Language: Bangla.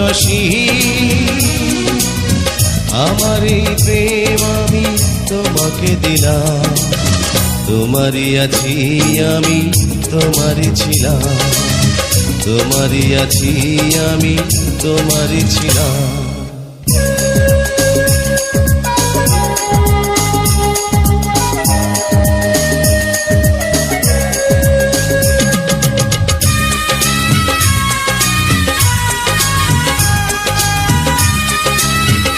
ভালোবাসি। আমার এই প্রেম আমি তোমাকে দিলাম, তোমারই আছি আমি, তোমারই ছিলাম, তোমারই আছি আমি, তোমারই ছিলাম।